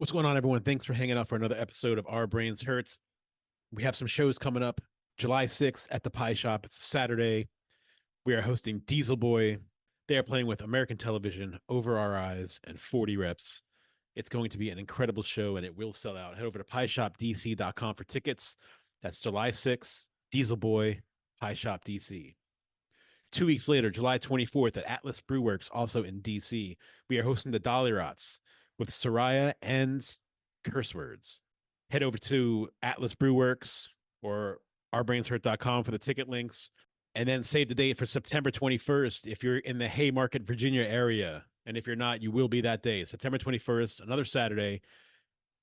What's going on, everyone? Thanks for hanging out for another episode of Our Brains Hurts. We have some shows coming up. July 6th at the Pie Shop. It's a Saturday. We are hosting Diesel Boy. They are playing with American Television, Over Our Eyes, and 40 Reps. It's going to be an incredible show, and it will sell out. Head over to pieshopdc.com for tickets. That's July 6th, Diesel Boy, Pie Shop DC. 2 weeks later, July 24th at Atlas Brewworks, also in DC, we are hosting the Dolly Rots with Soraya and Curse Words. Head over to Atlas Brewworks or ourbrainshurt.com for the ticket links. And then save the date for September 21st if you're in the Haymarket, Virginia area. And if you're not, you will be that day. September 21st, another Saturday.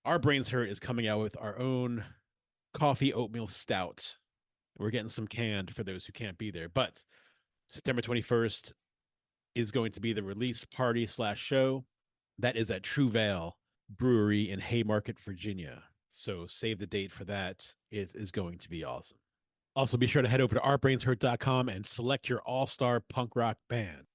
Our Brains Hurt is coming out with our own coffee oatmeal stout. We're getting some canned for those who can't be there. But September 21st is going to be the release party / show. That is at True Vale Brewery in Haymarket, Virginia. So save the date for that. It is going to be awesome. Also, be sure to head over to ourbrainshurt.com and select your all-star punk rock band.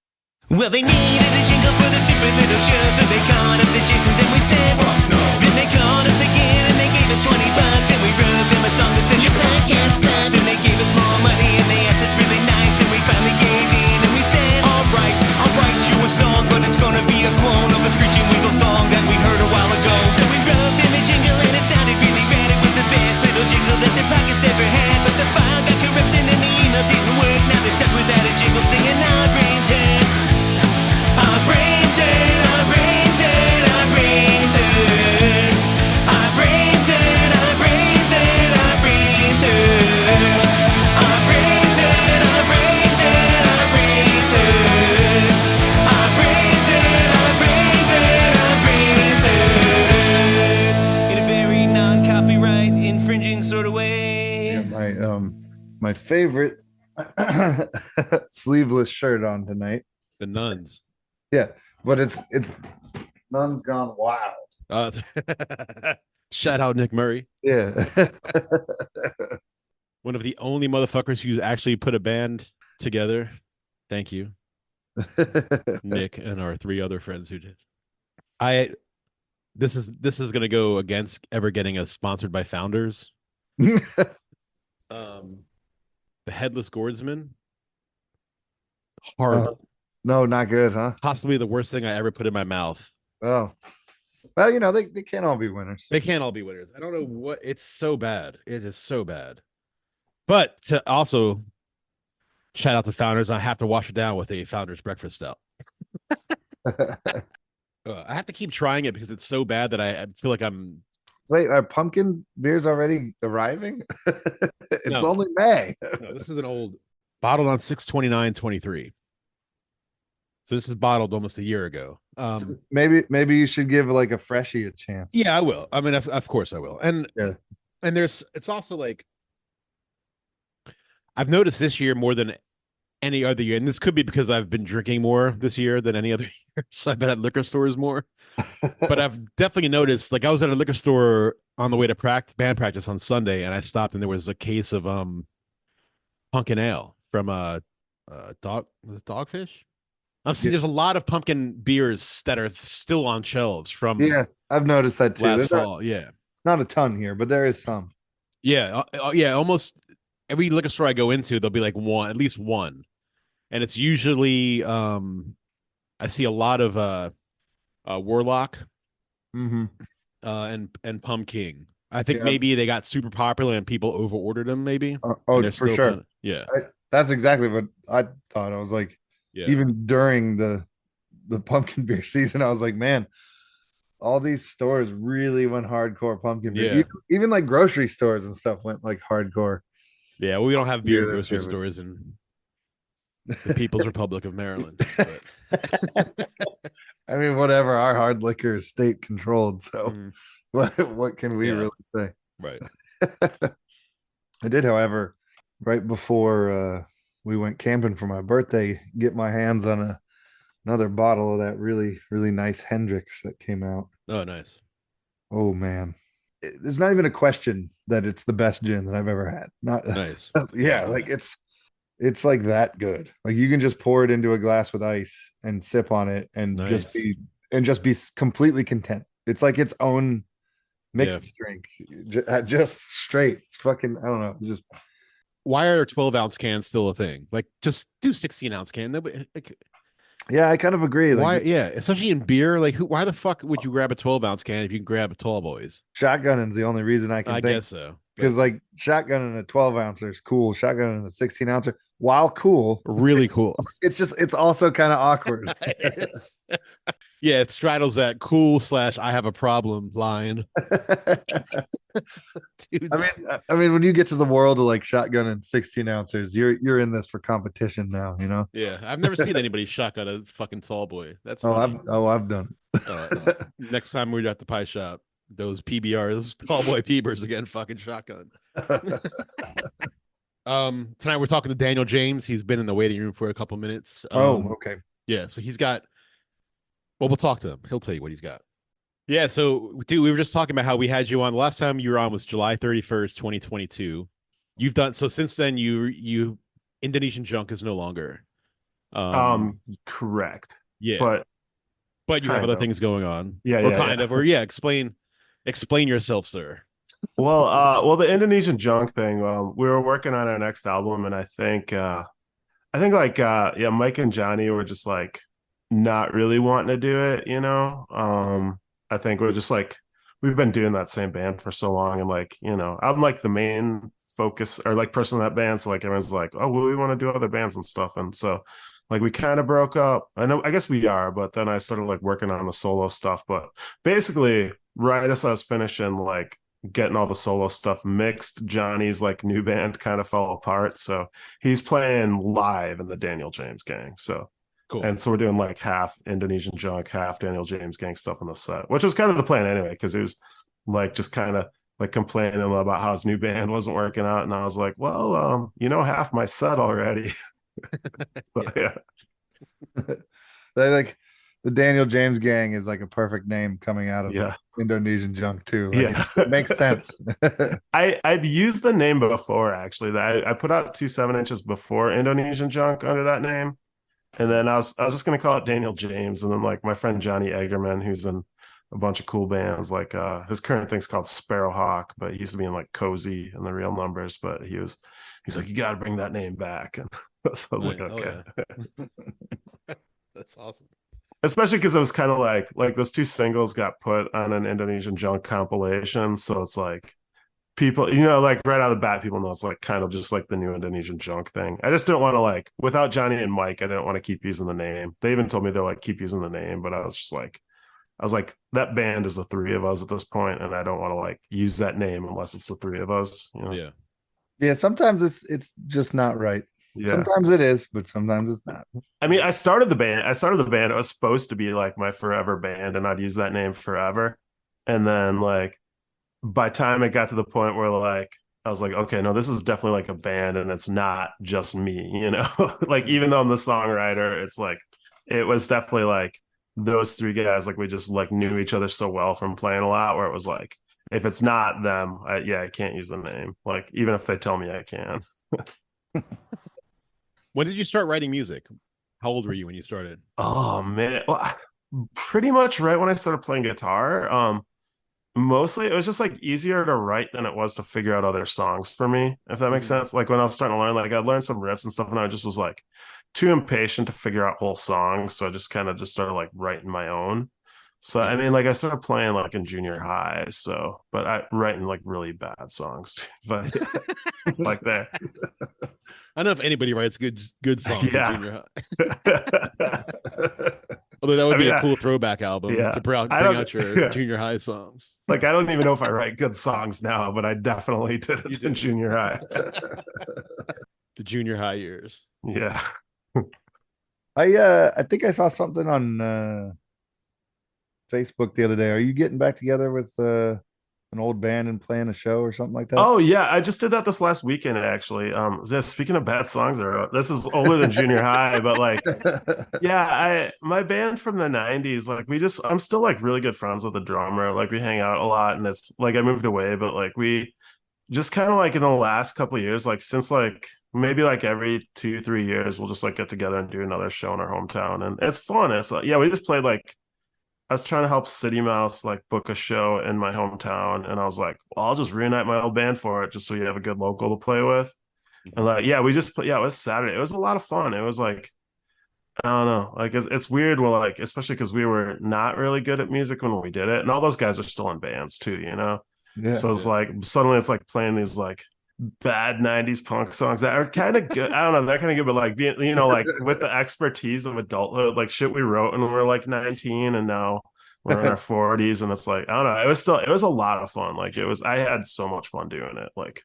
Well, they needed a jingle for their stupid little show, so they called up the Jasons and we said, fuck no. Then they called us again and they gave us $20 and we wrote them a song that said, your podcast sucks. Then they gave us more money and they asked us really nice and we finally gave in and we said, alright, I'll write you a song, but it's gonna be a clone of a Screeching Weasel song that we heard a while ago. So we wrote them a jingle and it sounded really rad. It was the best little jingle that their podcast ever had, but the file got corrupted and the email didn't work. Now they're stuck without a jingle singing Our Brains Hurt. Our brains hurt, our brains hurt, our brains hurt. Our brains hurt, our brains hurt, our brains hurt. Our brains hurt, our brains hurt, our brains hurt. Our brains hurt, our brains hurt, our brains hurt. In a very non-copyright infringing sort of way. Yeah, my favorite sleeveless shirt on tonight. The Nuns. Yeah, but it's Nuns Gone Wild. Shout out Nick Murray. Yeah. One of the only motherfuckers who actually put a band together. Thank you, Nick, and our 3 other friends who did. This is gonna go against ever getting us sponsored by Founders. The Headless Guardsman. Horrible. No, not good, huh? Possibly the worst thing I ever put in my mouth. Oh. Well, they can't all be winners. They can't all be winners. I don't know what. It's so bad. It is so bad. But to also shout out to Founders, I have to wash it down with a Founders breakfast stout. I have to keep trying it because it's so bad that I feel like I'm. Wait, are pumpkin beers already arriving? It's No. only May. No, this is an old bottled on 6/29/23. So this is bottled almost a year ago. Maybe you should give like a freshie a chance. Yeah, I will. I mean, of course I will. And Yeah. and it's also like I've noticed this year more than any other year, and this could be because I've been drinking more this year than any other year. So I've been at liquor stores more. But I've definitely noticed, like I was at a liquor store on the way to band practice on Sunday, and I stopped and there was a case of pumpkin ale from Dogfish. I'm seeing there's a lot of pumpkin beers that are still on shelves from Yeah, I've noticed that too. last There's fall. Yeah. not a ton here, but there is some. Yeah. Yeah. Almost every liquor store I go into, there'll be like at least one. And it's usually I see a lot of Warlock Mm-hmm. and Pumpkin. I think Yeah. maybe they got super popular and people over ordered them, maybe. Oh, And they're for still sure. yeah. That's exactly what I thought. I was like, Yeah. even during the pumpkin beer season, I was like, man, all these stores really went hardcore pumpkin beer. Yeah. Even like grocery stores and stuff went like hardcore. Yeah. We don't have beer in this grocery year, but- stores in the People's Republic of Maryland. But, I mean, whatever. Our hard liquor is state controlled, so mm, what can we Yeah. really say? right. I did, however, right before we went camping for my birthday, get my hands on another bottle of that really, really nice Hendrix that came out. Oh, nice. Oh man, there's not even a question that it's the best gin that I've ever had. Not Nice. yeah, like it's like that good. Like you can just pour it into a glass with ice and sip on it and Nice. just be completely content. It's like its own Yeah. mixed drink, just straight. It's fucking. I don't know. Just Why are 12-ounce cans still a thing? Like, just do 16-ounce can. Like, yeah, I kind of agree. why? Like Yeah, especially in beer. Like, why the fuck would you grab a 12-ounce can if you can grab a tall boys? shotgunning's the only reason I can I think. guess so. Because like shotgun in a 12 ouncer is cool. Shotgun in a 16 ouncer, while cool, Really cool. it's also kind of awkward. Yeah, it straddles that cool / I have a problem line. Dude, I mean, when you get to the world of like shotgun and 16 ounces, you're in this for competition now, you know? yeah, I've never seen anybody shotgun a fucking tall boy. That's Oh, funny. I've done Next time we're at the pie shop, those PBRs, tall boy peepers again, fucking shotgun. it. Tonight we're talking to Daniel James. He's been in the waiting room for a couple minutes. Okay. Yeah, so he's got. Well, we'll talk to him. He'll tell you what he's got. Yeah, so dude, we were just talking about how we had you on. The last time you were on was July 31st, 2022. You've done so since then. You Indonesian Junk is no longer. Correct. Yeah, but you have kind other of. things going on. Yeah, or yeah, kind yeah. of, or yeah. Explain yourself, sir. Well, the Indonesian Junk thing. We were working on our next album, and I think like yeah, Mike and Johnny were just like not really wanting to do it. You know, I think we're just like we've been doing that same band for so long, and like I'm like the main focus or like person in that band, so like everyone's like, oh, well, we want to do other bands and stuff, and so like we kind of broke up. I guess we are, but then I started like working on the solo stuff. But basically, right as I was finishing like getting all the solo stuff mixed, Johnny's like new band kind of fell apart. So he's playing live in the Daniel James Gang. So Cool. and so we're doing like half Indonesian Junk, half Daniel James Gang stuff on the set, which was kind of the plan anyway, because it was like just kind of like complaining about how his new band wasn't working out. And I was like, well, half my set already. So, yeah. They like the Daniel James Gang is like a perfect name coming out of Yeah. Indonesian Junk too. Like, Yeah. it makes sense. I'd used the name before actually. That I put out 2 7-inches before Indonesian Junk under that name. And then I was just gonna call it Daniel James. And then like my friend Johnny Eggerman, who's in a bunch of cool bands, like his current thing's called Sparrowhawk, but he used to be in like Cozy and the Real Numbers, but he's like, you gotta bring that name back. And so I was like, okay. Yeah. That's awesome. Especially because it was kind of like those 2 singles got put on an Indonesian Junk compilation. So it's like people, like right out of the bat, people know it's like kind of just like the new Indonesian Junk thing. I just didn't want to like, without Johnny and Mike, I didn't want to keep using the name. They even told me they're like, keep using the name, but I was like, that band is the 3 of us at this point, and I don't want to like use that name unless it's the 3 of us. Yeah. Yeah, sometimes it's just not right. Yeah. Sometimes it is, but sometimes it's not. I mean, I started the band. It was supposed to be like my forever band, and I'd use that name forever. And then like by time it got to the point where like I was like, okay, no, this is definitely like a band, and it's not just me, like even though I'm the songwriter, it's like it was definitely like those 3 guys, like we just like knew each other so well from playing a lot, where it was like if it's not them, I can't use the name. Like even if they tell me I can. When did you start writing music? How old were you when you started? Oh man, well, pretty much right when I started playing guitar. Mostly it was just like easier to write than it was to figure out other songs for me, if that makes sense. Like when I was starting to learn, like I learned some riffs and stuff, and I just was like too impatient to figure out whole songs, so I just kind of just started like writing my own. So I mean, like I started playing like in junior high, but I writing like really bad songs, but like that. I don't know if anybody writes good songs Yeah. in junior high. Although that would be a cool throwback album to bring out your junior high songs. Like I don't even know if I write good songs now, but I definitely did it in junior high. The junior high years. Yeah. I think I saw something on Facebook the other day. Are you getting back together with an old band and playing a show or something like that? Oh yeah, I just did that this last weekend actually. Speaking of bad songs, this is older than junior high, but like, yeah, my band from the '90s, like I'm still like really good friends with the drummer. Like we hang out a lot, and it's like I moved away, but like we just kind of like in the last couple of years, like since like maybe like every 2-3 years, we'll just like get together and do another show in our hometown, and it's fun. It's like, yeah, we just played like I was trying to help City Mouse like book a show in my hometown, and I was like, well, I'll just reunite my old band for it, just so you have a good local to play with. And like, yeah, we just yeah, it was Saturday. It was a lot of fun. It was like, I don't know, like it's weird. Well, like especially because we were not really good at music when we did it, and all those guys are still in bands too, you know. Yeah. So it's like suddenly it's like playing these like bad 90s punk songs that are kind of good. I don't know, they're kind of good, but like being, you know, like with the expertise of adulthood, like shit we wrote when we were like 19 and now we're in our 40s, and it's like, I don't know, it was a lot of fun. Like I had so much fun doing it. Like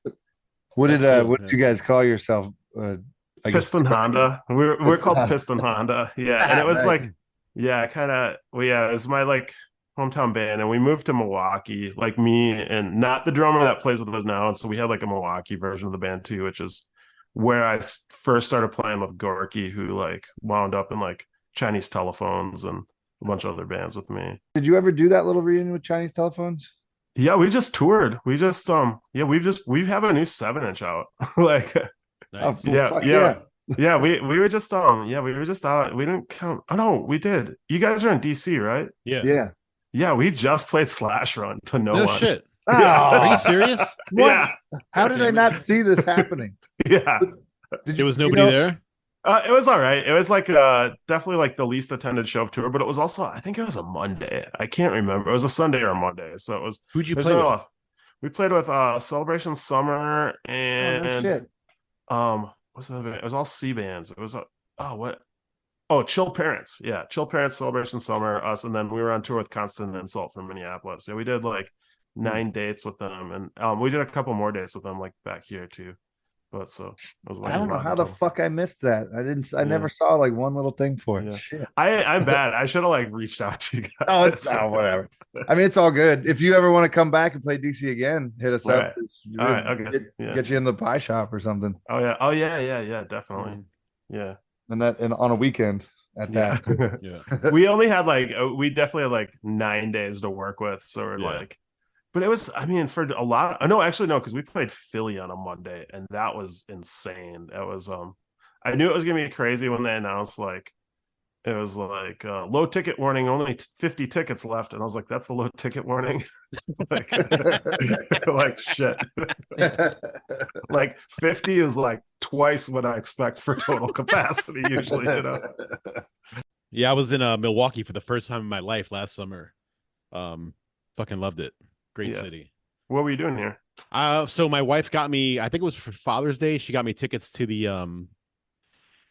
What did That's cool, what man. did you guys call yourself? I guess Piston Honda. We're called Honda. Piston Honda. Yeah. And it was Nice. like, yeah, kind of, well, yeah, it was my like hometown band, and we moved to Milwaukee, like me and not the drummer that plays with us now. And so we had like a Milwaukee version of the band too, which is where I first started playing with Gorky, who like wound up in like Chinese Telephones and a bunch of other bands with me. Did you ever do that little reunion with Chinese Telephones? Yeah, we just toured. We just yeah, we have a new 7-inch out. Like Nice. Oh, yeah, fuck yeah. Yeah, we were just yeah, we were just out. We didn't count. Oh no, we did. You guys are in DC, right? Yeah. Yeah. Yeah, we just played Slash Run to no No one. shit. Yeah. Are you serious? What? Yeah, How did I Damn it. not see this happening? yeah. Did There was you nobody know- there. It was all right. It was like definitely like the least attended show of tour, but it was also, I think it was a Monday. I can't remember. It was a Sunday or a Monday, so it was. Who'd you there's play no- with? We played with Celebration Summer Oh, and no shit. what's the other band? It was all C bands. It was what? Oh, Chill Parents. Yeah, Chill Parents, Celebration Summer, us, and then we were on tour with Constant Insult from Minneapolis. Yeah, we did like 9 dates with them, and we did a couple more dates with them like back here too. But so it was like I don't know 11 how the total. fuck I missed that. I Yeah. never saw like one little thing for it. Yeah. Shit. I'm bad. I should have like reached out to you guys. Oh, it's whatever. I mean, it's all good. If you ever want to come back and play DC again, hit us Right. up. All right, okay. Get, Yeah. get you in the pie shop or something. Oh yeah, definitely. Yeah. And on a weekend at that. Yeah. Yeah. We only had like we definitely had like 9 days to work with, so we're Yeah. like, but it was, I mean, for a lot. No, actually no, because we played Philly on a Monday, and that was insane. That was I knew it was gonna be crazy when they announced like it was like low ticket warning, only 50 tickets left, and I was like, that's the low ticket warning. like, like shit. Like 50 is like twice what I expect for total capacity usually, you know. Yeah, I was in Milwaukee for the first time in my life last summer. Fucking loved it. Great Yeah. city. What were you doing here? So my wife got me, I think it was for Father's Day, she got me tickets to the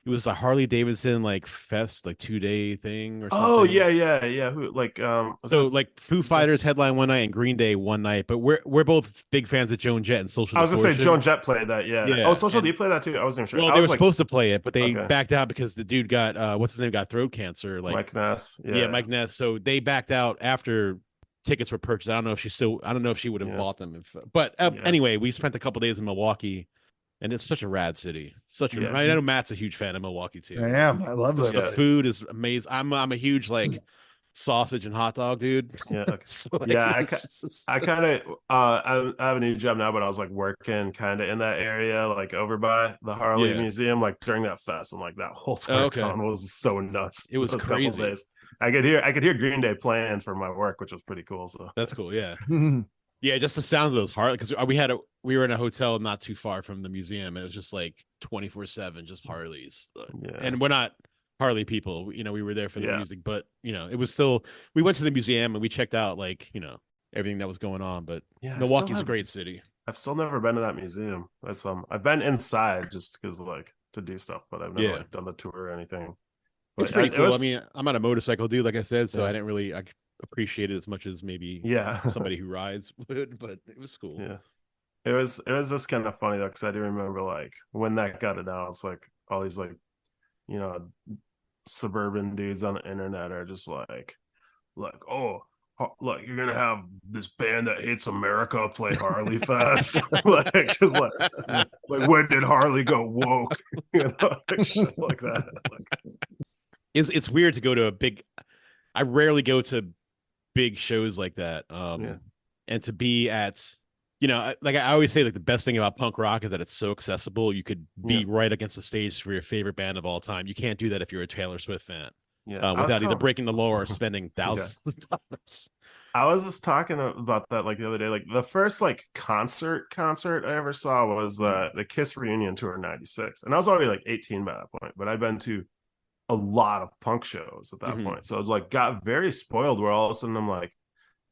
it was a Harley Davidson like fest, like 2-day thing or something. Oh yeah. Who like was So that- like Foo Fighters headline one night and Green Day one night, but we're both big fans of Joan Jett and Social I was gonna say Distortion. Joan Jett played that, yeah. Yeah, Oh, Social and- D played that too. I wasn't even sure. Well, I they was were like supposed to play it, but they Okay. backed out because the dude got what's his name, got throat cancer. Like Mike Ness. yeah, Mike Ness. So they backed out after tickets were purchased. I don't know if she would have Yeah. bought them. But Yeah. anyway, we spent a couple days in Milwaukee, and it's such a rad city. Yeah. I know Matt's a huge fan of Milwaukee too. I am. I love Just it. the food is amazing. I'm a huge like sausage and hot dog dude. Yeah. Okay. So, like, Yeah, it's just- I kind of I have a new job now, but I was like working kind of in that area, like over by the Harley Yeah. Museum, like during that fest, and like that whole Oh, okay. town was so nuts. It was those couple crazy. days. I could hear Green Day playing for my work, which was pretty cool. So that's cool. Yeah. Yeah, just the sound of those Harley, because we were in a hotel not too far from the museum, and it was just like 24/7, just Harleys. yeah, And we're not Harley people, we were there for the Yeah. music, but it was still, we went to the museum and we checked out like everything that was going on. But yeah. I Milwaukee's still a have- great city. I've still never been to that museum. That's I've been inside just because like to do stuff, but I've never Yeah. like done the tour or anything. It's But pretty it cool. I was- mean, I'm not a motorcycle dude, like I said, so Yeah. I didn't really appreciate it as much as maybe yeah, somebody who rides would, but it was cool. yeah. It was just kind of funny though, because I do remember like when that got announced, like all these like suburban dudes on the internet are just like oh. Look, you're gonna have this band that hates America play Harley Fest, like just like when did Harley go woke? Like, shit like that. Like, It's weird to go to I rarely go to big shows like that. Yeah. And to be at, like I always say, like the best thing about punk rock is that it's so accessible. You could be Yeah. right against the stage for your favorite band of all time. You can't do that if you're a Taylor Swift fan. Yeah, without either breaking the law or spending Yeah. thousands of dollars. I was just talking about that like the other day. Like the first like concert I ever saw was the Kiss reunion tour in '96, and I was already like 18 by that point. But I'd been to a lot of punk shows at that Mhm. point, so I was like got very spoiled. Where all of a sudden I'm like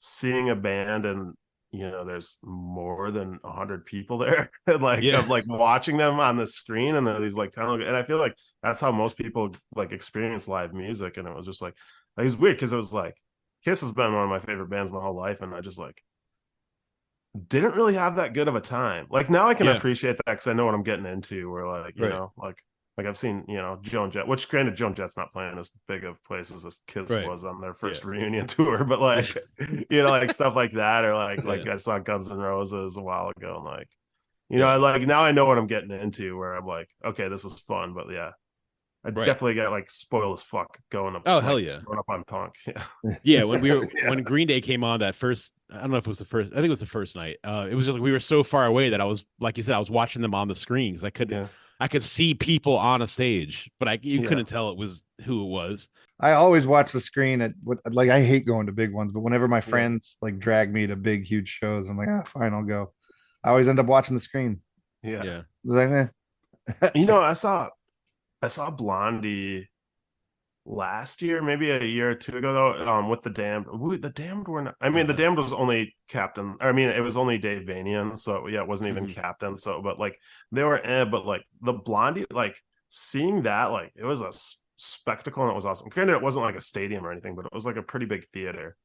seeing a band and there's more than 100 people there and like Yeah. I'm like watching them on the screen and these like talented, and I feel like that's how most people like experience live music. And it was just like it was weird because it was like Kiss has been one of my favorite bands my whole life, and I just like didn't really have that good of a time. Like now I can Yeah. appreciate that because I know what I'm getting into. Where like Right. like I've seen Joan Jett, which granted Joan Jett's not playing as big of places as Kiss Right. was on their first Yeah. reunion tour, but like like stuff like that, or like Yeah. I saw Guns N' Roses a while ago, and like Yeah. I like now I know what I'm getting into. Where I'm like, okay, this is fun, but yeah. I Right. definitely got like spoiled as fuck going up. Oh, like, hell yeah. Going up on punk. Yeah. Yeah, when Green Day came on that first, I don't know if it was the first, I think it was the first night. It was just like we were so far away that I was, like you said, I was watching them on the screen because Yeah. I could see people on a stage, but you Yeah. couldn't tell it was who it was. I always watch the screen at what, like, I hate going to big ones, but whenever my friends like drag me to big, huge shows, I'm like, fine, I'll go. I always end up watching the screen. Yeah. Like, I saw Blondie last year, maybe a year or two ago, though, with the Damned. The Damned were not. I mean, the Damned was only Captain. I mean, it was only Dave Vanian, so yeah, it wasn't even Captain. So, but like they were, but like the Blondie, like seeing that, like it was a spectacle and it was awesome. Granted, it wasn't like a stadium or anything, but it was like a pretty big theater,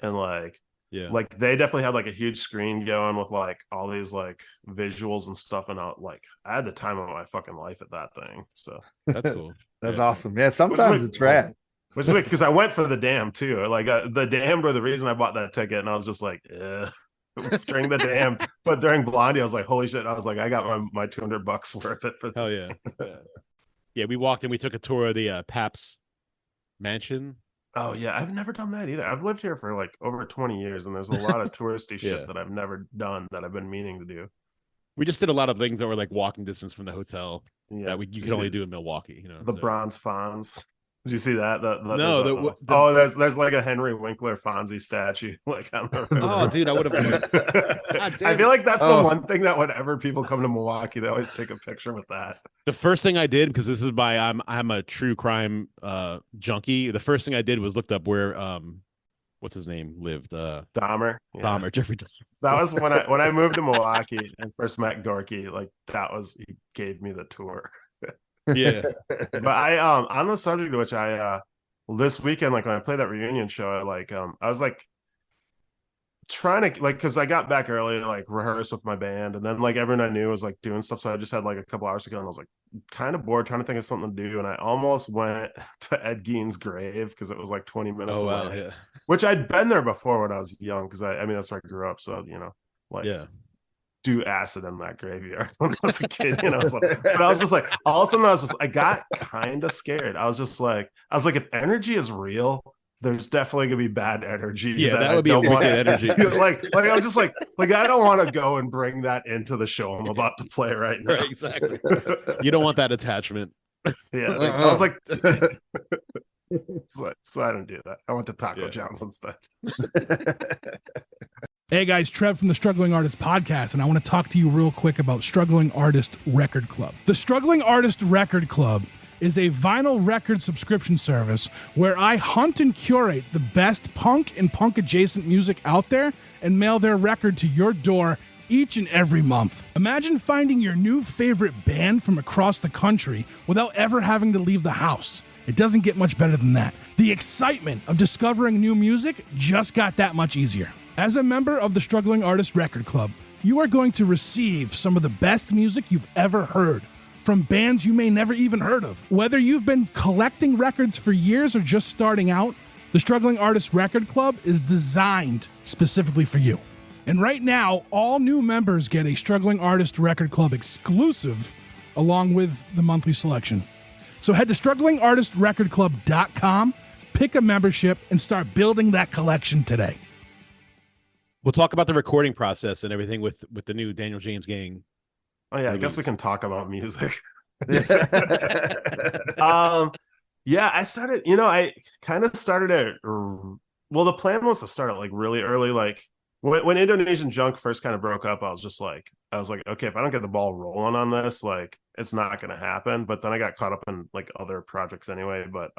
and like. Yeah. Like they definitely had like a huge screen going with like all these like visuals and stuff, and I had the time of my fucking life at that thing. So That's cool. that's Yeah. awesome. Yeah, sometimes it's rad. which is weird because I went for the Damned too. Like the Damned were the reason I bought that ticket, and I was just like, during the Damned, but during Blondie, I was like, holy shit! I was like, I got my $200 worth it for this. Hell yeah. Yeah, we walked and we took a tour of the Paps mansion. Oh yeah, I've never done that either. I've lived here for like over 20 years, and there's a lot of touristy Yeah. shit that I've never done that I've been meaning to do. We just did a lot of things that were like walking distance from the hotel Yeah, that you could only do in Milwaukee. the so. bronze Fonz. Did you see that? No, there's like a Henry Winkler Fonzie statue. Like on the Oh, dude, I would have. I feel like that's the Oh. one thing that whenever people come to Milwaukee, they always take a picture with that. The first thing I did, because this is I'm a true crime junkie. The first thing I did was looked up where what's his name lived. Dahmer. Yeah. Dahmer, Jeffrey Dahmer. That was when I moved to Milwaukee and first met Gorky. Like he gave me the tour. Yeah. But I on the subject of which I this weekend, like when I played that reunion show, I was like trying to like, because I got back early to like rehearse with my band, and then like everyone I knew was like doing stuff, so I just had like a couple hours to go, and I was like kind of bored trying to think of something to do, and I almost went to Ed Gein's grave because it was like 20 minutes Oh away, wow. Yeah. which I'd been there before when I was young, because I mean that's where I grew up, so like Yeah. do acid in that graveyard when I was a kid, so, but I was just like, all of a sudden I got kind of scared. I was like, if energy is real, there's definitely gonna be bad energy. Yeah, that would be a wicked energy. like I'm just like I don't want to go and bring that into the show I'm about to play right now. Right, exactly. You don't want that attachment. Yeah, I was like, so I didn't do that. I went to Taco John's instead. Hey guys, Trev from the Struggling Artist Podcast, and I want to talk to you real quick about Struggling Artist Record Club. The Struggling Artist Record Club is a vinyl record subscription service where I hunt and curate the best punk and punk adjacent music out there and mail their record to your door each and every month. Imagine finding your new favorite band from across the country without ever having to leave the house. It doesn't get much better than that. The excitement of discovering new music just got that much easier. As a member of the Struggling Artist Record Club, you are going to receive some of the best music you've ever heard from bands you may never even heard of. Whether you've been collecting records for years or just starting out, the Struggling Artist Record Club is designed specifically for you. And right now, all new members get a Struggling Artist Record Club exclusive along with the monthly selection. So head to strugglingartistrecordclub.com, pick a membership, and start building that collection today. We'll talk about the recording process and everything with the new Daniel James Gang. Oh yeah, I guess we can talk about music. Yeah, I started, I kind of started well, the plan was to start it like really early. Like when Indonesian Junk first kind of broke up, I was like, okay, if I don't get the ball rolling on this, like it's not going to happen. But then I got caught up in like other projects anyway. But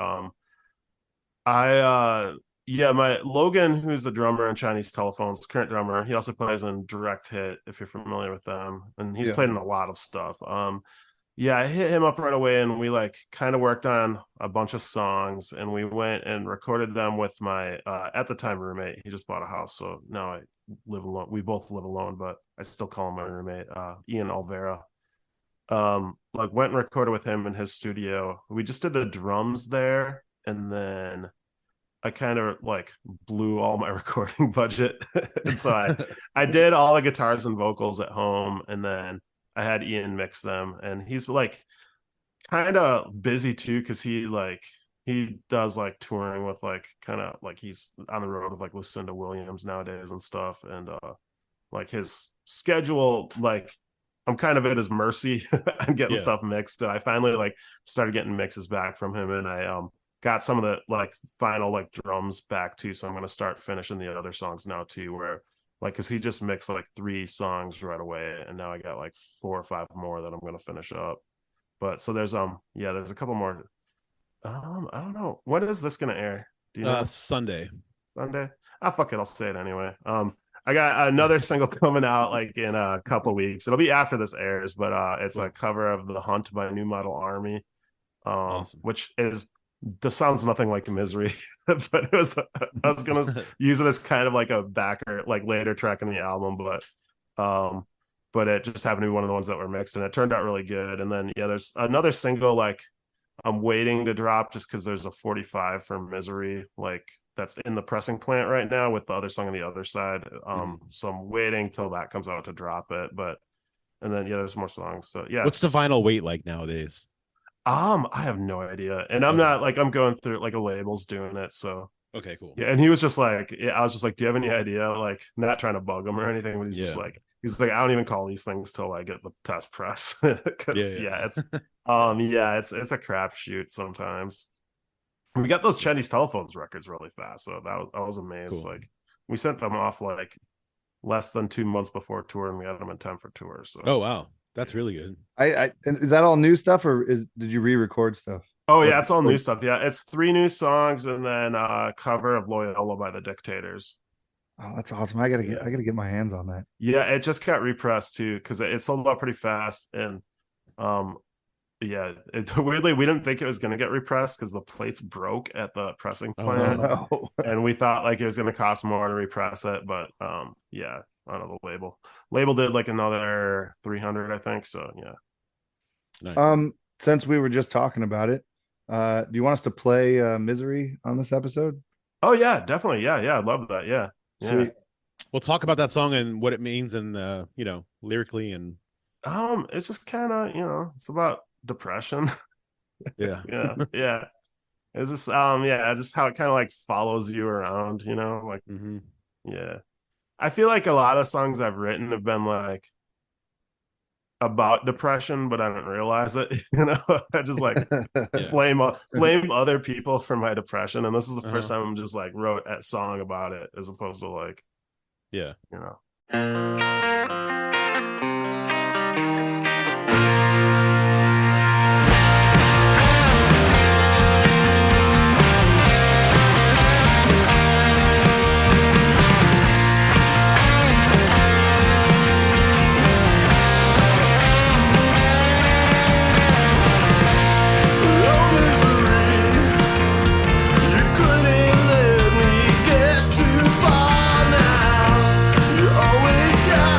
yeah, my Logan, who's the drummer in Chinese Telephones, current drummer, he also plays in Direct Hit, if you're familiar with them, and he's played in a lot of stuff. Yeah, I hit him up right away, and we like kind of worked on a bunch of songs, and we went and recorded them with my at the time roommate. He just bought a house, so now I live alone. We both live alone, but I still call him my roommate, Ian Alvera. Like went and recorded with him in his studio. We just did the drums there, and then I kind of like blew all my recording budget. And so I did all the guitars and vocals at home, and then I had Ian mix them, and he's like kind of busy too, because he does like touring with like kind of like he's on the road with like Lucinda Williams nowadays and stuff, and like his schedule, like I'm kind of at his mercy on getting stuff mixed. So I finally like started getting mixes back from him, and I got some of the like final like drums back too, so I'm going to start finishing the other songs now too, where like, because he just mixed like 3 songs right away, and now I got like 4 or 5 more that I'm going to finish up. But so there's there's a couple more. I don't know, when is this going to air? Do you know? Sunday. Fuck it, I'll say it anyway. I got another single coming out like in a couple weeks. It'll be after this airs, but it's a cover of The Hunt by New Model Army, Awesome. which sounds nothing like Misery, but I was gonna use it as kind of like a backer, like later track in the album, but it just happened to be one of the ones that were mixed, and it turned out really good. And then there's another single like I'm waiting to drop, just because there's a 45 for Misery like that's in the pressing plant right now with the other song on the other side. So I'm waiting till that comes out to drop it. But and then there's more songs. So yeah, what's the vinyl weight like nowadays? I have no idea, and I'm not like I'm going through like a label's doing it. So okay, cool. yeah, and he was just like, I was just like, do you have any idea? Like, not trying to bug him or anything, but he's like, I don't even call these things till I get the test press, because it's it's a crapshoot sometimes. We got those Chinese Telephones records really fast, so I was amazed. Cool. Like we sent them off like less than 2 months before tour, and we had them in time for tour. So oh wow. That's really good. And is that all new stuff, or did you re-record stuff? Oh yeah, it's all new stuff. Yeah, it's 3 new songs and then a cover of Loyola by the Dictators. Oh, that's awesome! I gotta get my hands on that. Yeah, it just got repressed too, because it sold out pretty fast, and weirdly we didn't think it was gonna get repressed because the plates broke at the pressing plant, and we thought like it was gonna cost more to repress it, but I don't know, the label did like another 300, I think. So yeah. Nice. Since we were just talking about it, do you want us to play Misery on this episode? Oh yeah, definitely. Yeah, I'd love that. Yeah. Sweet. We'll talk about that song and what it means, and lyrically, and it's just kind of it's about depression. Yeah. yeah. It's just just how it kind of like follows you around, like yeah. I feel like a lot of songs I've written have been like about depression, but I didn't realize it. I just like blame other people for my depression, and this is the first time I'm just like wrote a song about it, as opposed to like always got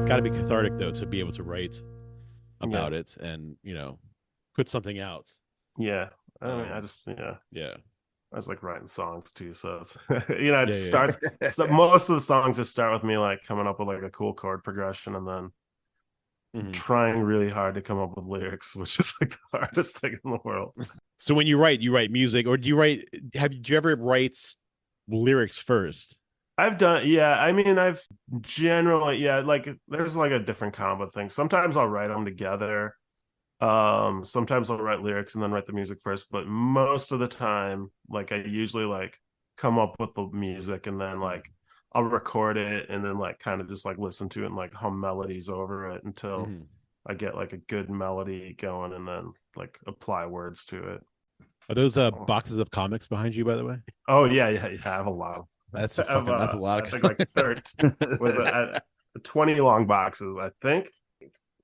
Got to be cathartic though to be able to write about it and put something out. Yeah. I mean, I just Yeah. I was like writing songs too, so it's it just Yeah. starts. So most of the songs just start with me like coming up with like a cool chord progression, and then trying really hard to come up with lyrics, which is like the hardest thing in the world. So when you write music, or do you ever write lyrics first? I've done, yeah. I mean, I've generally, like there's like a different combo thing. Sometimes I'll write them together. Sometimes I'll write lyrics and then write the music first, but most of the time, like I usually like come up with the music and then like I'll record it and then like kind of just like listen to it and like hum melodies over it until I get like a good melody going and then like apply words to it. Are those boxes of comics behind you, by the way? Oh yeah. I have a lot. That's a lot of I think like 30 was it 20 long boxes, I think.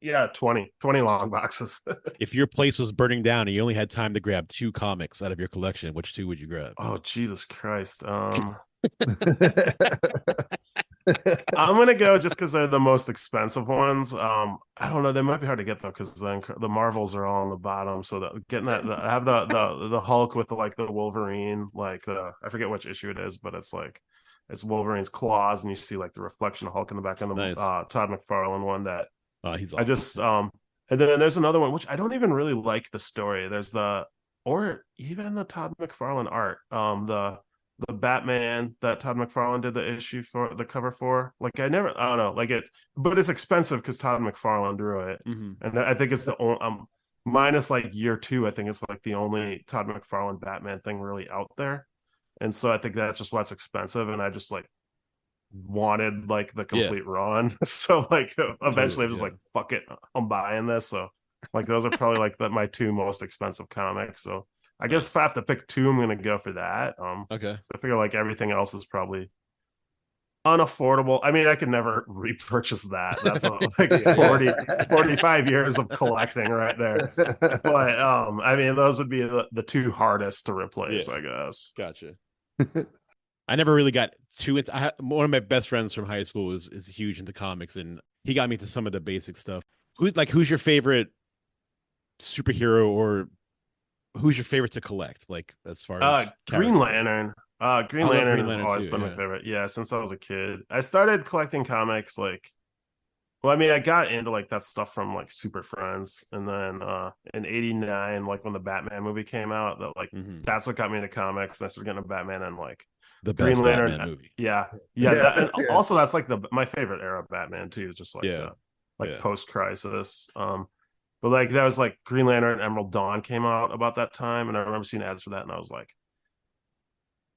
Yeah, 20 long boxes. If your place was burning down and you only had time to grab 2 comics out of your collection, which 2 would you grab? Oh, Jesus Christ. I'm gonna go just because they're the most expensive ones. I don't know, they might be hard to get though because then the Marvels are all on the bottom. So that getting that, I have the Hulk with the Wolverine, like I forget which issue it is, but it's like it's Wolverine's claws, and you see like the reflection of Hulk in the back, and the Nice. Todd McFarlane one that He's awesome. I just and then there's another one which I don't even really like the story. There's or even the Todd McFarlane art, the Batman that Todd McFarlane did the issue for the cover for. Like I don't know, like but it's expensive because Todd McFarlane drew it, and I think it's the only minus like year 2. I think it's like the only Todd McFarlane Batman thing really out there, and so I think that's just what's expensive, and I just like wanted like the complete run. So like eventually I was like, fuck it, I'm buying this. So like those are probably like my 2 most expensive comics. So I guess if I have to pick 2, I'm gonna go for that. Okay. So I figure like everything else is probably unaffordable. I mean, I could never repurchase that. That's like 45 years of collecting right there. But I mean, those would be the 2 hardest to replace, I guess. Gotcha. I never really got too into. One of my best friends from high school is huge into comics, and he got me to some of the basic stuff. Who's your favorite superhero, or who's your favorite to collect? Like as far as Green Lantern. Green Lantern has always too, been my favorite. Yeah, since I was a kid. I started collecting comics like, well, I mean, I got into like that stuff from like Super Friends, and then in '89, like when the Batman movie came out, that like that's what got me into comics. And I started getting into Batman and like the Green best Lantern Batman movie. And also that's like my favorite era of Batman too. Is just like post Crisis. But like that was like Green Lantern and Emerald Dawn came out about that time, and I remember seeing ads for that, and I was like,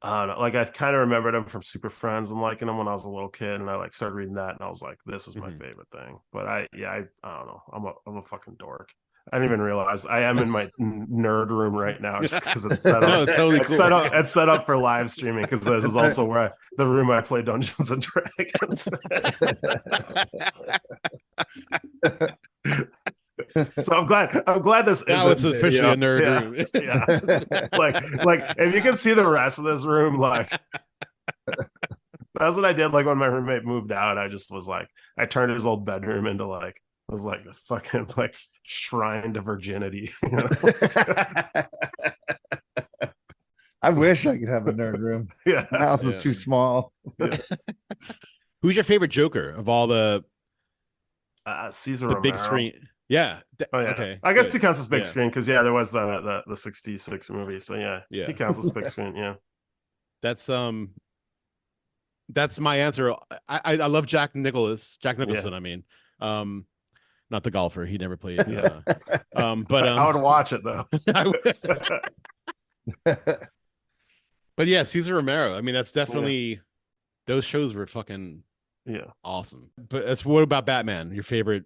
I don't know, like I kind of remembered them from Super Friends and liking them when I was a little kid, and I like started reading that, and I was like, this is my favorite thing. But I don't know, I'm a fucking dork. I didn't even realize I am in my nerd room right now just because it's set up. No, it's totally cool. It's set up for live streaming because this is also where the room I play Dungeons and Dragons. So I'm glad this now isn't, it's officially a nerd room. Yeah. like if you can see the rest of this room, like that's what I did. Like when my roommate moved out, I just was like, I turned his old bedroom into like, it was like a fucking like shrine to virginity. You know? I wish I could have a nerd room. Yeah, my house is too small. Yeah. Who's your favorite Joker of all the Caesar the Romero. big screen? Yeah. Oh yeah. Okay. I guess he counts as big screen because there was the 66 movie. So yeah, he counts as big screen. Yeah. That's my answer. I love Jack Nicholson. I mean, not the golfer. He never played. But I would watch it though. But yeah, Cesar Romero. I mean, that's definitely those shows were fucking awesome. But what about Batman? Your favorite?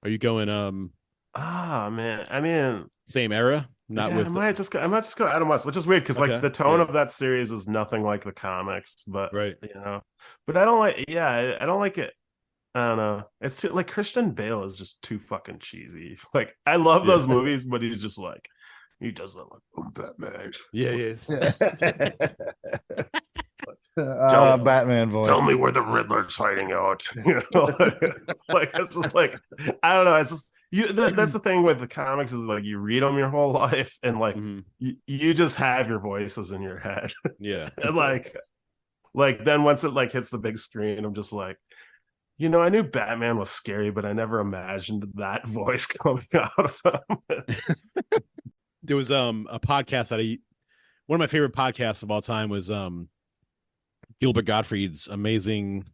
Are you going man? I mean, same era? Not with I might just go Adam West, which is weird because like the tone of that series is nothing like the comics, but but I don't like I don't like it. I don't know. It's too, like Christian Bale is just too fucking cheesy. Like I love those movies, but he's just like he does that like Batman. Batman voice. Tell me where the Riddler's hiding out. You know, like it's just like I don't know. It's just that's the thing with the comics is like you read them your whole life, and like you just have your voices in your head. Yeah. And like then once it like hits the big screen, I'm just like, I knew Batman was scary, but I never imagined that voice coming out of him. There was a podcast one of my favorite podcasts of all time was Gilbert Gottfried's amazing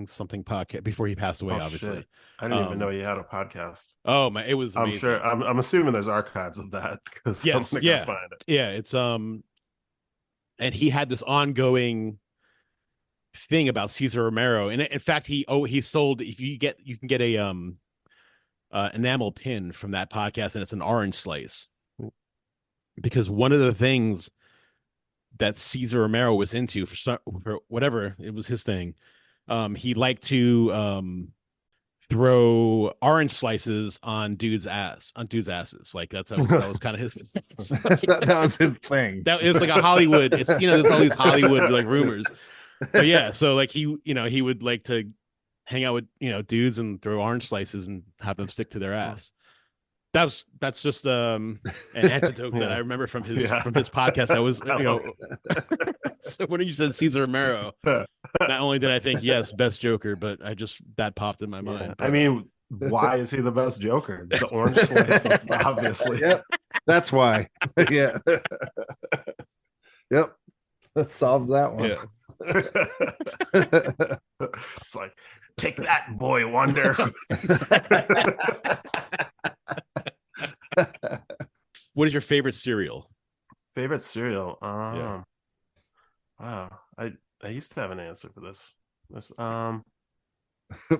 something podcast before he passed away, obviously. Shit. I didn't even know he had a podcast. Oh my, it was amazing. I'm sure I'm assuming there's archives of that because yes, I'm gonna find it. Yeah, it's and he had this ongoing thing about Cesar Romero, and in fact he sold, you can get a enamel pin from that podcast, and it's an orange slice, because one of the things that Cesar Romero was into for whatever it was his thing, he liked to throw orange slices on dudes' asses. Like that was kind of his that was his thing. That it was like a Hollywood. It's there's all these Hollywood like rumors. But yeah, so like he would like to hang out with dudes and throw orange slices and have them stick to their ass. That's just an antidote that I remember from his podcast. I was so when you said Cesar Romero, not only did I think yes, best Joker, but that popped in my mind. I mean, why is he the best Joker? The orange slices, obviously. Yep, that's why. Yeah. Yep. Let's solve that one. Yeah. It's like, take that, boy wonder. What is your favorite cereal? Favorite cereal? Yeah. Wow. I used to have an answer for this.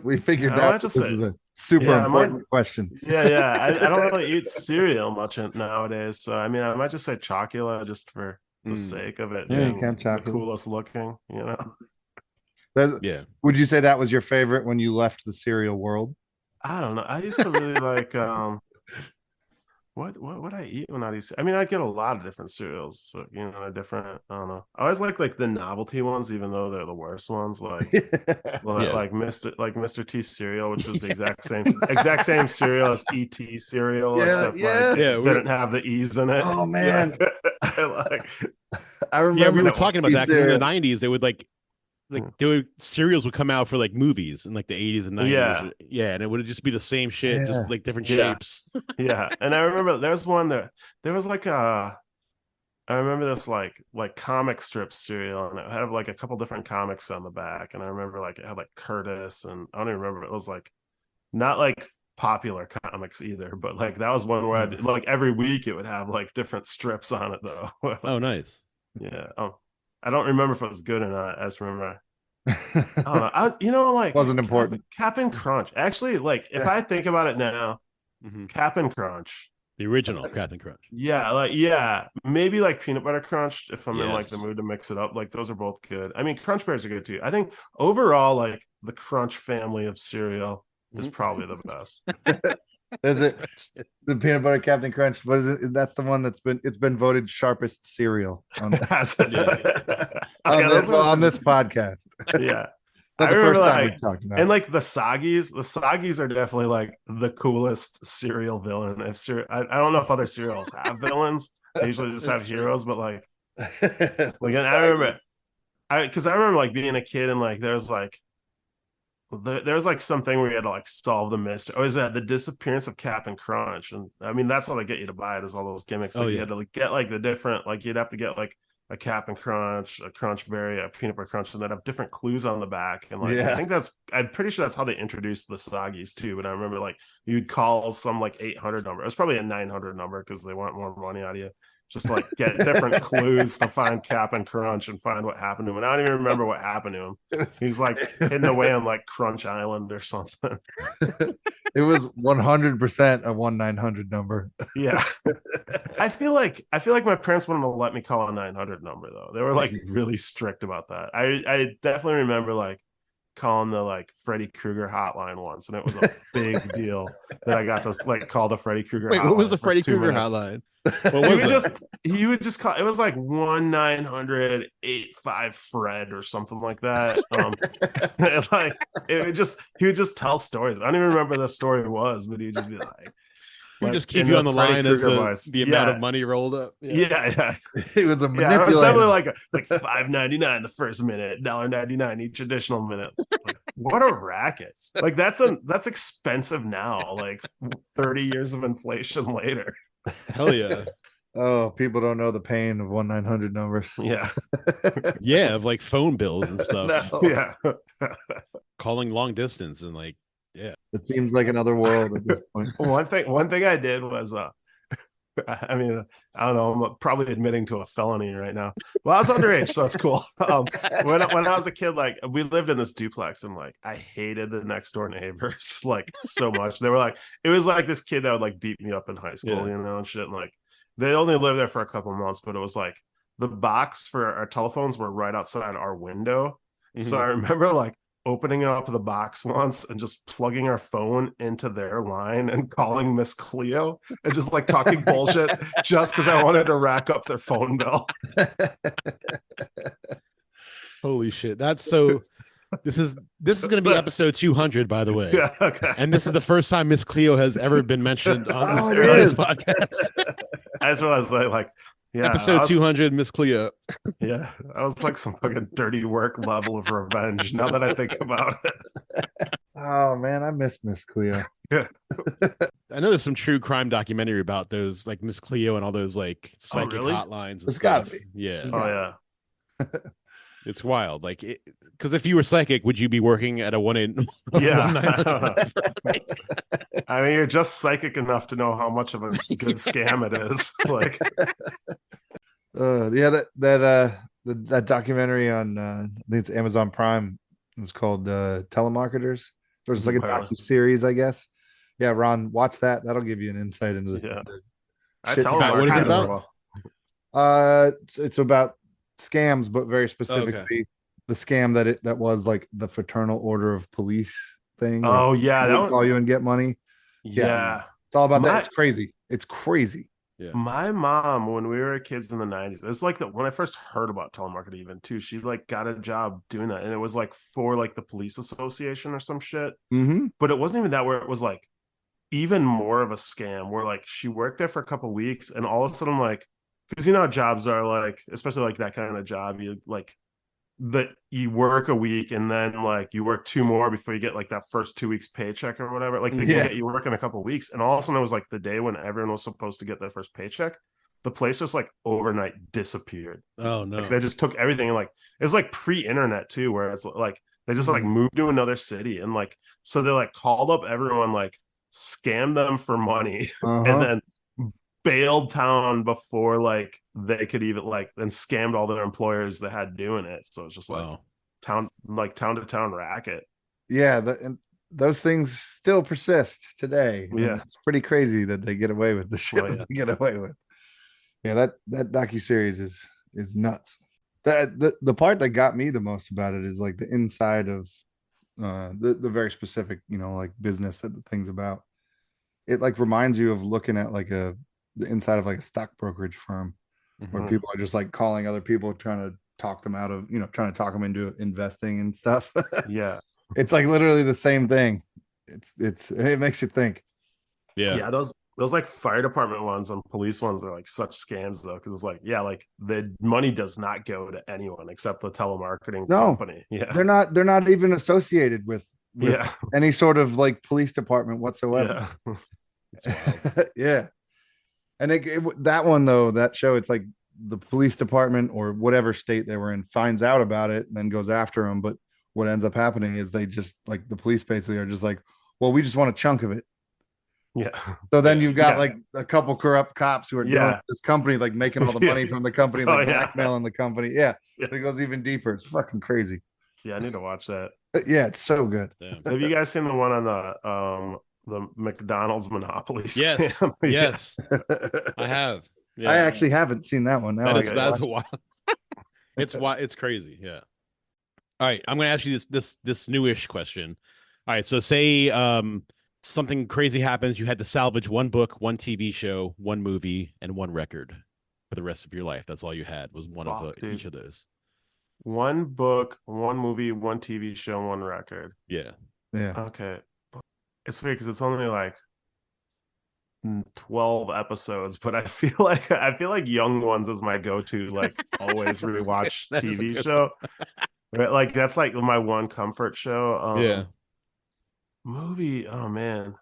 We figured I out might just this say- is a super important question. Yeah. I don't really eat cereal much nowadays, so I mean, I might just say Chocula just for the sake of it Yeah, you being can the Chocula. coolest looking. Yeah. Would you say that was your favorite when you left the cereal world? I don't know. I used to really like what would I eat when I used to? I mean, I get a lot of different cereals, so different. I don't know. I always like the novelty ones, even though they're the worst ones. Like like Mr. T cereal, which is the exact same cereal as ET cereal, except like it didn't have the E's in it. Oh man, I remember. Yeah, we were talking about that because in cereal. the 90s they would like cereals would come out for like movies in like the 80s and 90s. Yeah, and it would just be the same shit, just like different shapes. Yeah, and I remember there was like I remember this like comic strip cereal, and it had like a couple different comics on the back, and I remember like it had like Curtis, and I don't even remember, it was like not like popular comics either, but like that was one where like every week it would have like different strips on it though. Oh, nice. Yeah. I don't remember if it was good or not. I just remember. I don't know. Like Wasn't important. Cap'n Crunch. Actually, like if I think about it now, Cap'n Crunch. The original Captain Crunch. Yeah, maybe like Peanut Butter Crunch if I'm in like the Yes. mood to mix it up. Like those are both good. I mean, Crunch Bears are good too. I think overall, like the Crunch family of cereal is probably the best. Is it the peanut butter Captain Crunch? What is it? That's the one it's been voted sharpest cereal on this podcast. Yeah. That's I the remember first time like, we talked about and like the Soggies are definitely like the coolest cereal villain. I don't know if other cereals have villains. They usually just have heroes, but like it. and I remember because I remember like being a kid and like there's like something where you had to like solve the mystery. Oh, is that the disappearance of Cap'n Crunch? And I mean that's how they get you to buy it, is all those gimmicks. But you had to like get like the different, like you'd have to get like a Cap'n Crunch, a Crunch Berry, a Peanut Butter Crunch, and then have different clues on the back. And like I'm pretty sure that's how they introduced the Soggies too. But I remember like you'd call some like 800 number. It was probably a 900 number because they want more money out of you. Just like get different clues to find Cap'n Crunch and find what happened to him. And I don't even remember what happened to him. He's like hidden away on like Crunch Island or something. It was 100% a 1-900 number. Yeah. I feel like my parents wouldn't have let me call a 900 number though. They were like really strict about that. I definitely remember like calling the like Freddy Krueger hotline once, and it was a big deal that I got to like call the Freddy Krueger. Wait, what was the hotline for Freddy 2 Krueger minutes. hotline? He What was would it? he would just call. It was like 1-900-85-FRED or something like that. Like he would just tell stories. I don't even remember the story was, but he'd just be like. We just keep in you on the Freddy line as Krueger voice. the amount of money rolled up. Yeah. It was a Yeah, it was manipulator. definitely like $5.99 the first minute, $1.99 each additional minute. Like, what a racket! Like that's expensive now. Like 30 years of inflation later. Hell yeah. Oh, people don't know the pain of 1-900 numbers. Yeah, Yeah, of like phone bills and stuff. No. yeah. Calling long distance and like, yeah. It seems like another world at this point. One thing I did was I mean, I don't know. I'm probably admitting to a felony right now. Well, I was underage, so that's cool. When I was a kid, like we lived in this duplex, and like I hated the next door neighbors like so much. They were like, it was like this kid that would like beat me up in high school, Yeah. you know, and shit. And like they only lived there for a couple of months, but it was like the box for our telephones were right outside our window. So Mhm. I remember like opening up the box once and just plugging our phone into their line and calling Miss Cleo and just like talking bullshit just because I wanted to rack up their phone bill. Holy shit. That's so this is going to be episode 200, by the way. Yeah, okay. And this is the first time Miss Cleo has ever been mentioned on Oh, it this is. podcast. I just realized like yeah, Episode I was- 200, Miss Cleo. Yeah, I was like some fucking dirty work level of revenge. Now that I think about it, Oh man, I miss Miss Cleo. I know there's some true crime documentary about those, like Miss Cleo and all those like psychic really? hotlines. And It's gotta stuff. be. Yeah, oh yeah, it's wild. Like, because if you were psychic, would you be working at a 1-800? yeah. I mean, you're just psychic enough to know how much of a good scam it is. Like, Yeah, that documentary on I think it's Amazon Prime. It was called Telemarketers. There's like a Wow. docu series, I guess. Yeah, Ron, watch that. That'll give you an insight into the Yeah. the I shit tell about- them what is it marketing about? well. It's about scams, but very specifically the scam that was like the Fraternal Order of Police thing. where Oh yeah, they that would one, call you and get money. yeah. It's all about My- that. It's crazy. It's crazy. My mom, when we were kids in the 90s, it's like when I first heard about telemarketing, even too, she like got a job doing that, and it was like for like the police association or some shit. Mm-hmm. But it wasn't even that, where it was like even more of a scam, where like she worked there for a couple weeks, and all of a sudden, like, because you know how jobs are, like, especially like that kind of job, you like that you work a week and then like you work 2 more before you get like that first 2 weeks paycheck or whatever. Like they can Yeah. get you working a couple weeks, and all of a sudden it was like the day when everyone was supposed to get their first paycheck, the place just like overnight disappeared. Oh no. Like they just took everything, and like it's like pre-internet too, where it's like they just like moved to another city, and like so they like called up everyone, like scammed them for money, and Uh-huh. then bailed town before like they could even like then scammed all their employers that had doing it. So it's just like Wow. town to town racket. Yeah, and those things still persist today. and Yeah. it's pretty crazy that they get away with the shit Oh, yeah. that they get away with. Yeah, that docuseries is nuts. The part that got me the most about it is like the inside of the very specific, like business that the thing's about. It like reminds you of looking at like the inside of like a stock brokerage firm where Mhm. people are just like calling other people trying to talk them out of, trying to talk them into investing and stuff. Yeah. It's like literally the same thing. It makes you think. Yeah. Those like fire department ones and police ones are like such scams though, because it's like, yeah, like the money does not go to anyone except the telemarketing No. company. Yeah. They're not even associated with Yeah. any sort of like police department whatsoever. Yeah. Yeah. And that one though, that show, it's like the police department or whatever state they were in finds out about it and then goes after them. But what ends up happening is they just like the police basically are just like, well, we just want a chunk of it. Yeah. So then you've got Yeah. like a couple corrupt cops who are doing Yeah. this company, like making all the Yeah. money from the company, Oh, like yeah. blackmailing the company. Yeah. Yeah. It goes even deeper. It's fucking crazy. Yeah. I need to watch that. Yeah, it's so good. Damn. Have you guys seen the one on the McDonald's monopoly scam? Yes. Yeah. Yes. I have. Yeah. I actually haven't seen that one. Now That I is gotta that's watch wild. It's crazy. Yeah. All right, I'm going to ask you this newish question. All right, so say something crazy happens, you had to salvage one book, one TV show, one movie, and one record for the rest of your life. That's all you had was one of each of those. One book, one movie, one TV show, one record. Yeah. Yeah. Okay. It's weird because it's only like 12 episodes, but I feel like Young Ones is my go-to, like always rewatch TV show. Right? Like that's like my one comfort show. Yeah. Movie, oh man.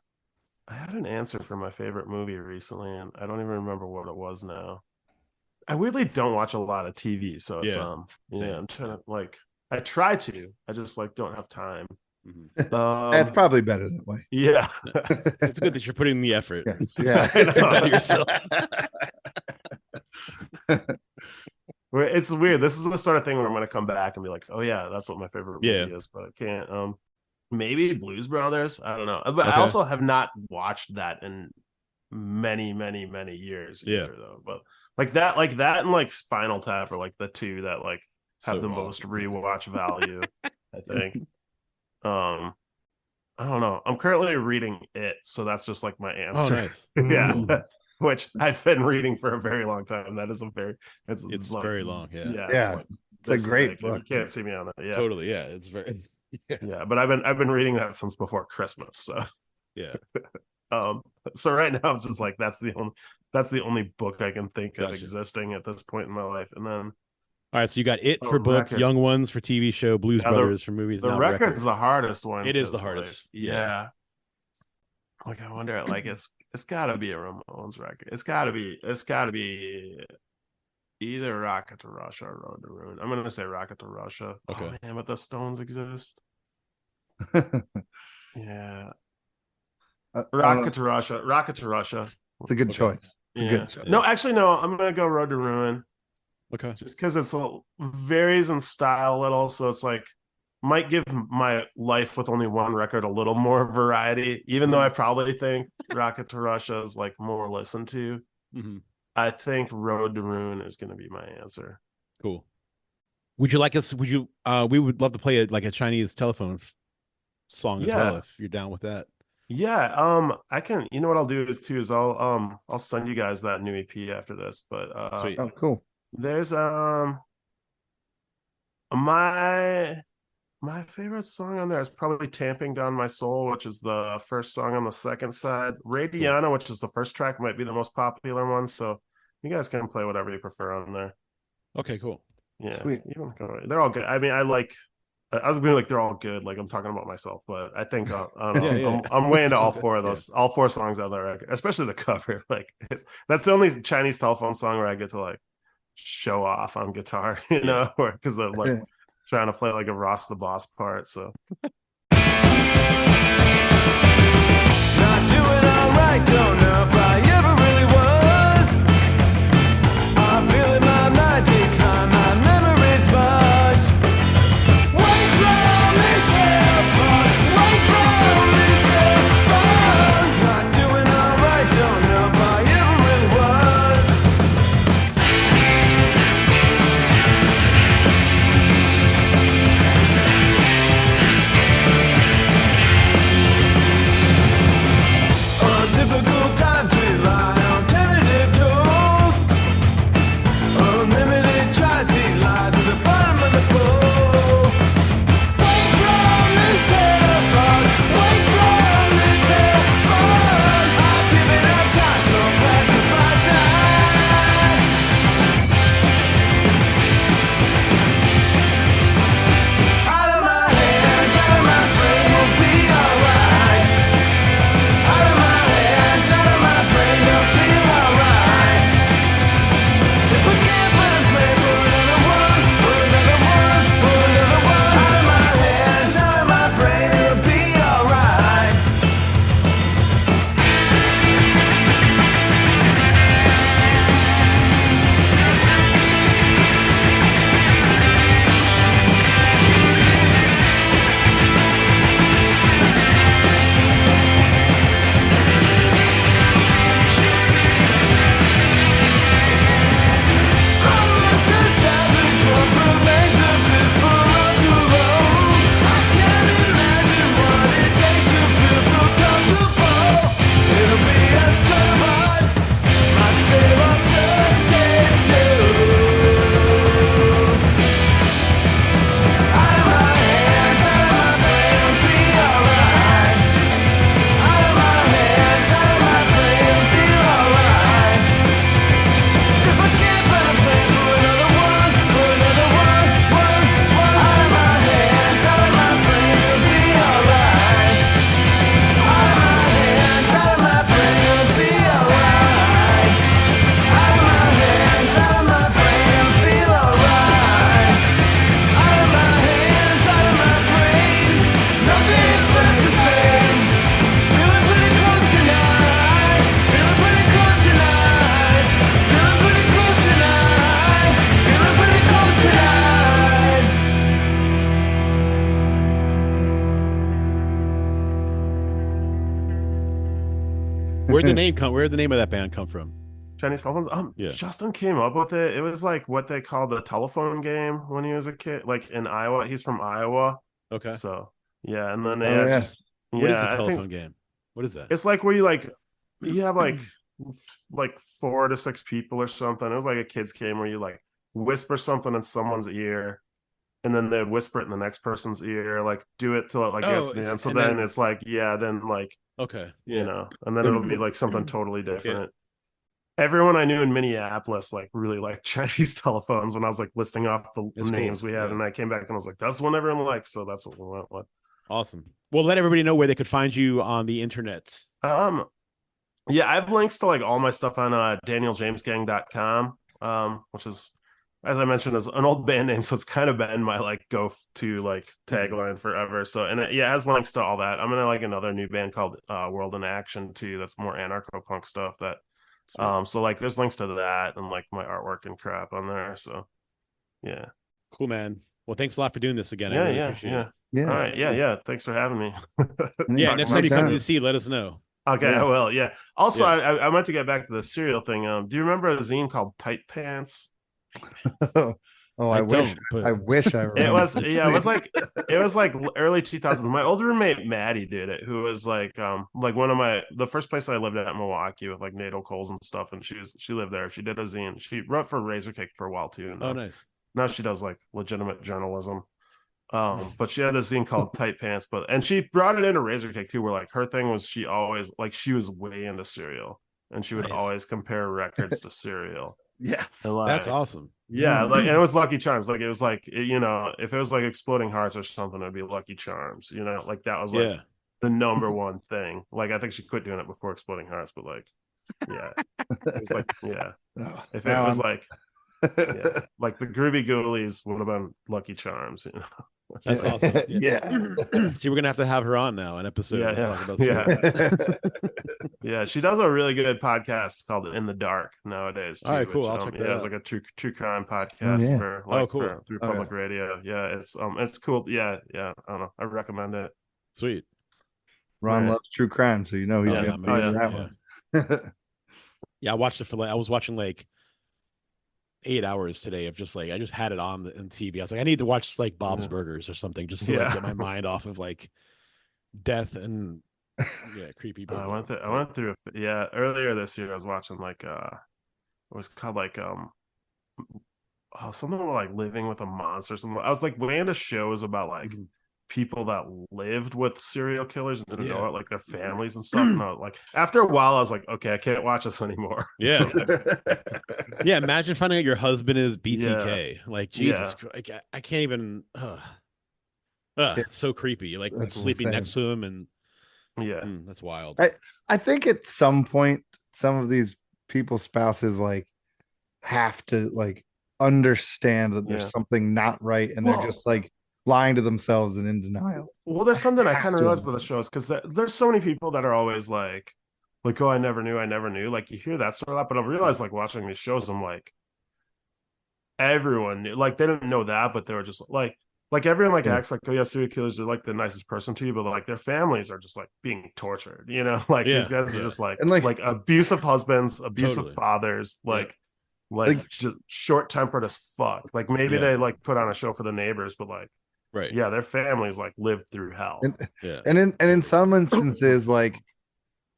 I had an answer for my favorite movie recently, and I don't even remember what it was now. I weirdly don't watch a lot of TV, so it's Same. I'm trying to like I try to. I just like don't have time. That's probably better that way. Yeah. It's good that you're putting in the effort. Yeah. It's about yourself. It's weird. This is the sort of thing where I'm gonna come back and be like, oh yeah, that's what my favorite movie is, but I can't. Maybe Blues Brothers. I don't know. But I also have not watched that in many, many, many years either, though. But like that and like Spinal Tap are like the two that like have the most rewatch value, I think. I don't know. I'm currently reading it, so that's just like my answer. Oh, nice. Yeah. Which I've been reading for a very long time. That is it's like, very long. Yeah. Yeah. It's a great book. You can't see me on it. Yeah. Totally. Yeah. It's very yeah. But I've been reading that since before Christmas. So yeah. So right now I'm just like that's the only book I can think of existing at this point in my life. And then all right, so you got It for book, record. Young Ones for TV show, Blues Brothers for movies. The record's the hardest one. It is the hardest. Like, yeah. Like I wonder, like it's got to be a Ramones record. It's got to be either Rocket to Russia or Road to Ruin. I'm gonna say Rocket to Russia. Okay. Oh man, but the Stones exist. Yeah. Rocket to Russia. It's a good choice. It's a good choice. No, actually, no. I'm gonna go Road to Ruin. Okay. Just because it's varies in style a little, so it's like might give my life with only one record a little more variety. Even though I probably think Rocket to Russia is like more listened to, I think Road to Ruin is going to be my answer. Cool. Would you like us? Would you? We would love to play it like a Chinese telephone song as well, if you're down with that. Yeah. I can. You know what I'll do is I'll send you guys that new EP after this. But Sweet. Oh, cool. There's my favorite song on there is probably Tamping Down My Soul, which is the first song on the second side. Radiana, which is the first track, might be the most popular one. So you guys can play whatever you prefer on there. Okay, cool. Yeah. Sweet. They're all good. I mean, I was gonna be like they're all good, like I'm talking about myself, but I think I don't know, I'm way into all four of those, all four songs on the record, especially the cover. Like that's the only Chinese telephone song where I get to like show off on guitar, you know, because I'm like trying to play like a Ross the Boss part. So not doing all right, don't know if I ever really was. I'm feeling my mind decline, my memories much. Wait from this airport, wait from this airport. Not doing all right, don't know if I ever really was. Where'd the name come? Where'd the name of that band come from? Chinese telephones. Yeah. Justin came up with it. It was like what they called the telephone game when he was a kid, like in Iowa. He's from Iowa. Okay. So yeah, and then Oh, yeah. just What is yeah, the I think telephone game? What is that? it's like where you have like 4 to 6 people or something. It was like a kids game where you like whisper something in someone's ear, and then they'd whisper it in the next person's ear, like do it till it like gets to the end. So and then then- it's like then like Okay. you know, and then it'll be like something totally different. Everyone I knew in Minneapolis like really liked Chinese telephones when I was like listing off the That's names cool. we had, Yeah. and I came back and I was like, that's one everyone likes, so that's what we went with. Awesome. Well, let everybody know where they could find you on the internet. Yeah, I have links to like all my stuff on danieljamesgang.com, which is, as I mentioned, is an old band name, so it's kind of been my like go-to like tagline forever. So and it has links to all that. I'm gonna like another new band called World in Action too, that's more anarcho-punk stuff. That so like there's links to that and like my artwork and crap on there. So yeah. Cool, man. Well, thanks a lot for doing this again. I Yeah, really yeah, appreciate yeah. it. Yeah. All right, yeah. Thanks for having me. Yeah, Talk next about time you come that. to see, let us know. Okay, Yeah. I will. Yeah. Also, Yeah. I meant to get back to the cereal thing. Do you remember a zine called Tight Pants? Oh, I wish. but I wish I It remember. was it was like early 2000s. My old roommate Maddie did it, who was like one of the first place I lived at in Milwaukee with like NATO Coles and stuff, and she lived there. She did a zine. She wrote for Razorcake for a while too. And, oh, nice. now she does like legitimate journalism. But she had this zine called Tight Pants, and she brought it into Razorcake too, where like her thing was she always like she was way into cereal, and she would Nice. always compare records to cereal. Yes. And, like, That's awesome. yeah, like and it was Lucky Charms. Like it was like you know, if it was like Exploding Hearts or something, it'd be Lucky Charms. You know, like that was like Yeah. the number one thing. Like I think she quit doing it before Exploding Hearts, but like yeah, it was like yeah. Oh, If it now was I'm- like yeah, like the Groovy Ghoulies would have been Lucky Charms. You know? That's awesome. Yeah. See, we're gonna have to have her on now, an episode. Yeah, to yeah, talk about yeah. cereal. Yeah, she does a really good podcast called In the Dark nowadays. Too, All right, cool. which, I'll check that yeah, it's out. like a true crime podcast yeah. for like cool. through Oh, yeah. public radio. Yeah, it's cool. Yeah, I don't know. I recommend it. Sweet. Ron Right. loves true crime, so you know he's Oh, yeah, gonna I'm be in. that Yeah. one. Yeah, I watched it for like I was watching like 8 hours today of just like I just had it on TV. I was like, I need to watch like Bob's Yeah. Burgers or something just to like, Yeah. get my mind off of like death and creepy. I went through earlier this year I was watching like it was called like something like Living with a Monster or something. I was like way into shows about like Mhm. people that lived with serial killers and didn't know Yeah. it, like their families and stuff. And I was like after a while I was like, okay, I can't watch this anymore. Yeah. Yeah, imagine finding out your husband is BTK. Like Jesus, Yeah. Christ, I can't even. It's so creepy. You're like That's sleeping insane. next to him, and Yeah. that's wild. I think at some point, some of these people's spouses like have to like understand that there's Yeah. something not right, and they're Well- just like lying to themselves and in denial. Well, there's something I have kind of to. realized with the shows because there's so many people that are always like, oh, I never knew. Like you hear that sort of lot, but I realized like watching these shows, I'm like, everyone knew, like they didn't know that, but they were just like everyone like Yeah. acts like, oh yeah, serial killers are like the nicest person to you, but like their families are just like being tortured, you know, like these Yeah, guys are yeah. just like And, like- abusive husbands, abusive Totally. fathers, Yeah. like just short tempered as fuck. Like maybe Yeah. they like put on a show for the neighbors, but like Right. yeah, their families like lived through hell. Yeah. And in some instances, like,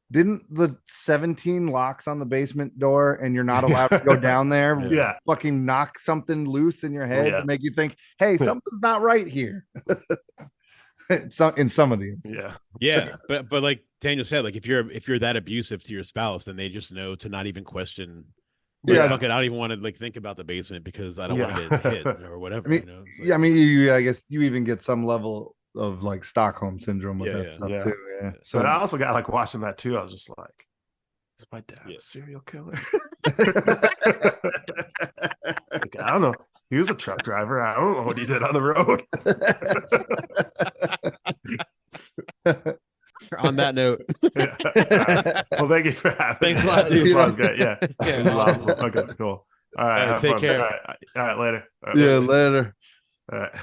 didn't the 17 locks on the basement door and you're not allowed to go down there Yeah. fucking knock something loose in your head Yeah. to make you think, hey, something's not right here? in some of these. Yeah. Yeah, but like Daniel said, like if you're that abusive to your spouse, then they just know to not even question. Like, Yeah. fuck it, I don't even want to like think about the basement because I don't want Yeah. to get hit or whatever. I mean, you know? It's Yeah, I like- mean, I guess you even get some level of like Stockholm syndrome with Yeah, that yeah. stuff Yeah. too. Yeah. So But I also got like watching that too. I was just like, is my dad Yeah. a serial killer? Like, I don't know. He was a truck driver. I don't know what he did on the road. on that note, Yeah. All right. Well, thank you for having Thanks a me. lot, dude. This was good. Yeah. Yeah, This was awesome. awesome. Okay, cool. All right. All right, have take fun. care. All right, later. All right, yeah, later. All right.